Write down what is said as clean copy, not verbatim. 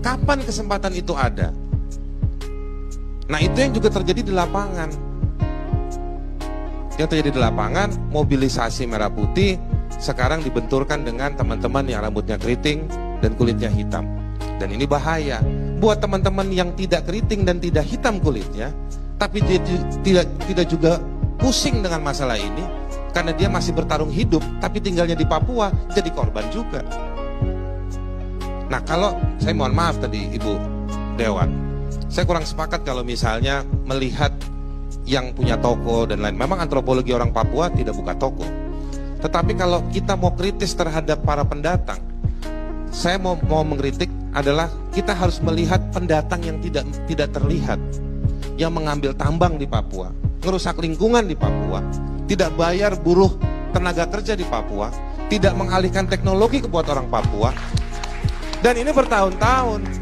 Kapan kesempatan itu ada? Nah, itu yang juga terjadi di lapangan. Yang terjadi di lapangan, mobilisasi merah putih sekarang dibenturkan dengan teman-teman yang rambutnya keriting dan kulitnya hitam. Dan ini bahaya buat teman-teman yang tidak keriting dan tidak hitam kulitnya, tapi dia tidak juga pusing dengan masalah ini, karena dia masih bertarung hidup tapi tinggalnya di Papua, jadi korban juga. Nah, kalau saya mohon maaf tadi Ibu Dewan, saya kurang sepakat kalau misalnya melihat yang punya toko dan lain. Memang antropologi orang Papua tidak buka toko. Tetapi kalau kita mau kritis terhadap para pendatang, saya mau mengkritik adalah kita harus melihat pendatang yang tidak terlihat, yang mengambil tambang di Papua, ngerusak lingkungan di Papua, tidak bayar buruh tenaga kerja di Papua, tidak mengalihkan teknologi ke buat orang Papua. Dan ini bertahun-tahun.